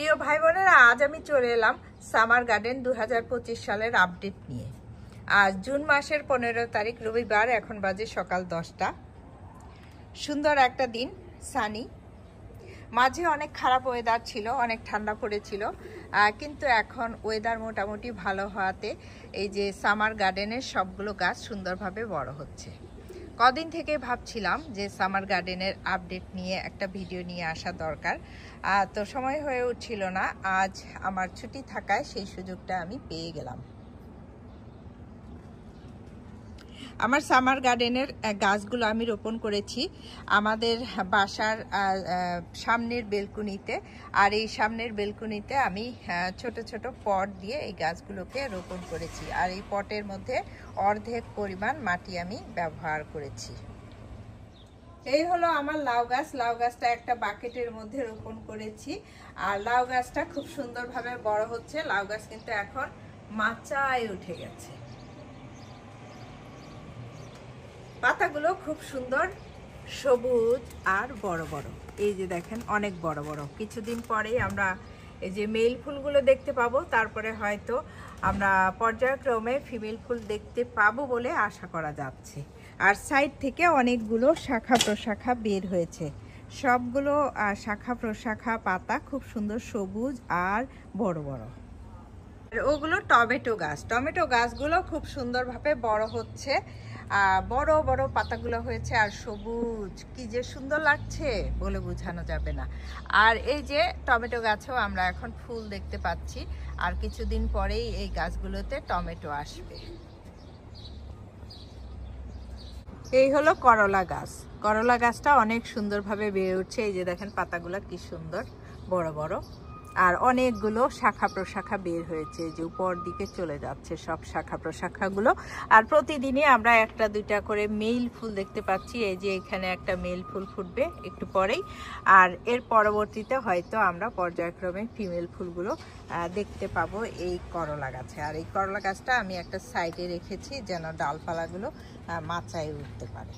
প্রিয় ভাই বোনেরা, আজ আমি চলে এলাম সামার গার্ডেন 2025 সালের আপডেট নিয়ে। আজ জুন মাসের 15 তারিখ রবিবার, এখন বাজে সকাল 10টা। সুন্দর একটা দিন, সানি। মাঝে অনেক খারাপ ওয়েদার ছিল, অনেক ঠান্ডা পড়েছিল, কিন্তু এখন ওয়েদার মোটামুটি ভালো হওয়াতে এই যে সামার গার্ডেনের সবগুলো গাছ সুন্দরভাবে বড় হচ্ছে। কদিন থেকে ভাবছিলাম যে সামার গার্ডেনের আপডেট নিয়ে একটা ভিডিও নিয়ে আসা দরকার, তো সময় হয়ে উঠছিল না। আজ আমার ছুটি থাকায় সেই সুযোগটা আমি পেয়ে গেলাম। আমার সামার গার্ডেনের গাছগুলো আমি রোপণ করেছি আমাদের বাসার সামনের বেলকুনিতে, আর এই সামনের বেলকুনিতে আমি ছোট ছোট পট দিয়ে এই গাছগুলোকে রোপণ করেছি, আর এই পটের মধ্যে অর্ধেক পরিমাণ মাটি আমি ব্যবহার করেছি। এই হলো আমার লাউ গাছ। লাউ গাছটা একটা বাকেটের মধ্যে রোপণ করেছি, আর লাউ গাছটা খুব সুন্দরভাবে বড় হচ্ছে। লাউ গাছ কিন্তু এখন মাচায় উঠে গেছে। পাতাগুলো খুব সুন্দর সবুজ আর বড় বড়। এই যে দেখেন, অনেক বড় বড়। কিছুদিন পরেই আমরা এই যে মেল ফুলগুলো দেখতে পাবো, তারপরে হয়তো আমরা পর্যায়ক্রমে ফিমেল ফুল দেখতে পাবো বলে আশা করা যাচ্ছে। আর সাইড থেকে অনেকগুলো শাখা প্রশাখা বের হয়েছে। সবগুলো শাখা প্রশাখা পাতা খুব সুন্দর সবুজ আর বড় বড়। ওগুলো টমেটো গাছ। টমেটো গাছগুলো খুব সুন্দরভাবে বড় হচ্ছে, বড় বড় পাতাগুলো হয়েছে আর সবুজ, কি যে সুন্দর লাগছে বলে বোঝানো যাবে না। আর এই যে টমেটো গাছেও আমরা এখন ফুল দেখতে পাচ্ছি, আর কিছুদিন পরেই এই গাছগুলোতে টমেটো আসবে। এই হলো করলা গাছ। করলা গাছটা অনেক সুন্দরভাবে বেড়ে উঠছে। এই যে দেখেন পাতাগুলো কি সুন্দর বড় বড়, আর অনেকগুলো শাখা প্রশাখা বের হয়েছে, যে উপর দিকে চলে যাচ্ছে সব শাখা প্রশাখাগুলো। আর প্রতিদিনই আমরা একটা দুইটা করে মেল ফুল দেখতে পাচ্ছি। এই যে এখানে একটা মেল ফুল ফুটবে একটু পরেই, আর এর পরবর্তীতে হয়তো আমরা পর্যায়ক্রমে ফিমেল ফুলগুলো দেখতে পাবো এই করলা গাছে। আর এই করলা গাছটা আমি একটা সাইডে রেখেছি যেন ডালপালাগুলো মাচায় উঠতে পারে।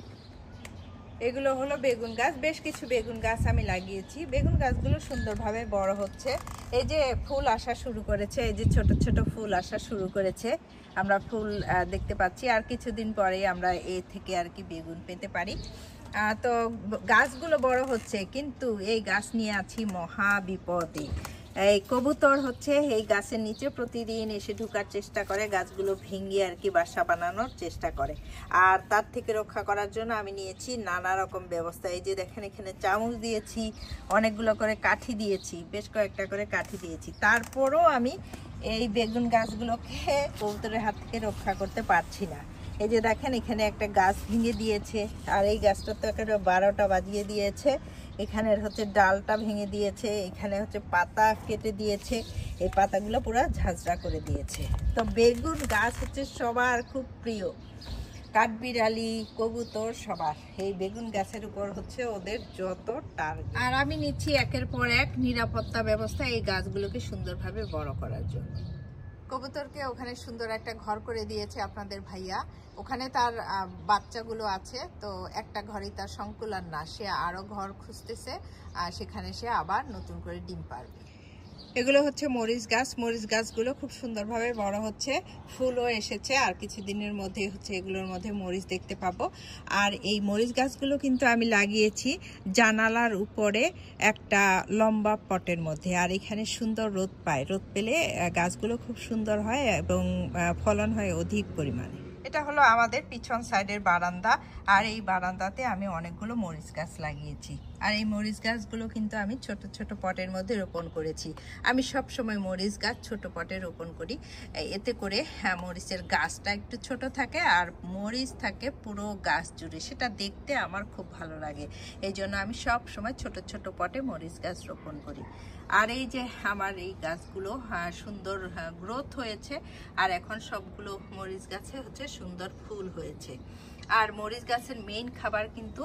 এগুলো হলো বেগুন গাছ। বেশ কিছু বেগুন গাছ আমি লাগিয়েছি। বেগুন গাছগুলো সুন্দরভাবে বড় হচ্ছে। এই যে ফুল আসা শুরু করেছে, এই যে ছোট ছোট ফুল আসা শুরু করেছে, আমরা ফুল দেখতে পাচ্ছি। আর কিছুদিন পরেই আমরা এ থেকে আর কি বেগুন পেতে পারি। তো গাছগুলো বড় হচ্ছে, কিন্তু এই গাছ নিয়ে আছি মহা বিপদে। এই কবুতর হচ্ছে এই গাছের নিচে প্রতিদিন এসে ঢোকার চেষ্টা করে, গাছগুলো ভেঙে আর কি বাসা বানানোর চেষ্টা করে। আর তার থেকে রক্ষা করার জন্য আমি নিয়েছি নানা রকম ব্যবস্থা। এই যে দেখেন, এখানে চামচ দিয়েছি, অনেকগুলো করে কাঠি দিয়েছি, বেশ কয়েকটা করে কাঠি দিয়েছি। তারপরও আমি এই বেগুন গাছগুলোকে কবুতরের হাত থেকে রক্ষা করতে পারছি না। এই যে দেখেন, এখানে একটা গাছ ভেঙে দিয়েছে, আর এই গাছটা তো একেবারে 12টা বাজিয়ে দিয়েছে। এখানের হচ্ছে ডালটা ভেঙে দিয়েছে, এখানে হচ্ছে পাতা কেটে দিয়েছে, এই পাতাগুলো পুরো ঝাঁঝরা করে দিয়েছে। তো বেগুন গাছ হচ্ছে সবার খুব প্রিয়, কাঠবিড়ালি কবুতর সবার। এই বেগুন গাছের উপর হচ্ছে ওদের যত টার্গেট। আর আমি নিচ্ছি একের পর এক নিরাপত্তা ব্যবস্থা এই গাছগুলোকে সুন্দরভাবে বড় করার জন্য। কবুতরকে ওখানে সুন্দর একটা ঘর করে দিয়েছে আপনাদের ভাইয়া। ওখানে তার বাচ্চাগুলো আছে, তো একটা ঘরেই তার সংকুলান না, সে আরো ঘর খুঁজতেছে, সেখানে সে আবার নতুন করে ডিম পারবে। এগুলো হচ্ছে মরিচ গাছ। মরিচ গাছগুলো খুব সুন্দরভাবে বড় হচ্ছে, ফুলও এসেছে, আর কিছুদিনের মধ্যে হচ্ছে এগুলোর মধ্যে মরিচ দেখতে পাবো। আর এই মরিচ গাছগুলো কিন্তু আমি লাগিয়েছি জানালার উপরে একটা লম্বা পটের মধ্যে, আর এখানে সুন্দর রোদ পায়। রোদ পেলে গাছগুলো খুব সুন্দর হয় এবং ফলন হয় অধিক পরিমাণে। এটা হলো আমাদের পিছন সাইডের বারান্দা, আর এই বারান্দাতে আমি অনেকগুলো মরিচ গাছ লাগিয়েছি। আর এই মরিচ গাছগুলো কিন্তু আমি ছোট ছোট পটের মধ্যে রোপণ করেছি। আমি সব সময় মরিচ গাছ ছোট পটে রোপণ করি, এতে করে মরিচের গাছটা একটু ছোট থাকে আর মরিচ থাকে পুরো গাছ জুড়ে, সেটা দেখতে আমার খুব ভালো লাগে। এই জন্য আমি সব সময় ছোট ছোট পটে মরিচ গাছ রোপণ করি। আর এই যে আমার এই গাছগুলো সুন্দর গ্রোথ হয়েছে, আর এখন সবগুলো মরিচ গাছে হচ্ছে সুন্দর ফুল হয়েছে। আর মরিচ গাছের মেইন খাবার কিন্তু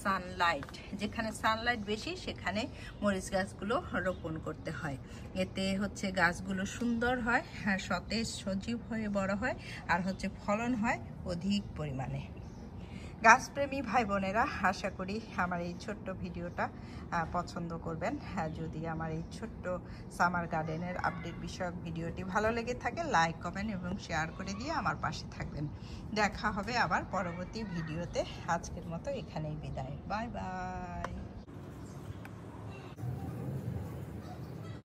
সানলাইট। যেখানে সানলাইট বেশি সেখানে মরিচ গাছগুলো রোপণ করতে হয়, এতে হচ্ছে গাছগুলো সুন্দর হয়, সতেজ সজীব হয়ে বড় হয়, আর হচ্ছে ফলন হয় অধিক পরিমাণে। গাছপ্রেমী ভাই বোনেরা, আশা করি আমার এই ছোট্ট ভিডিওটা পছন্দ করবেন। যদি আমার এই ছোট্ট সামার গার্ডেনের আপডেট বিষয়ক ভিডিওটি ভালো লেগে থাকে, লাইক কমেন্ট এবং শেয়ার করে দিয়ে আমার পাশে থাকবেন। দেখা হবে আবার পরবর্তী ভিডিওতে। আজকের মতো এখানেই বিদায়, বাই বাই।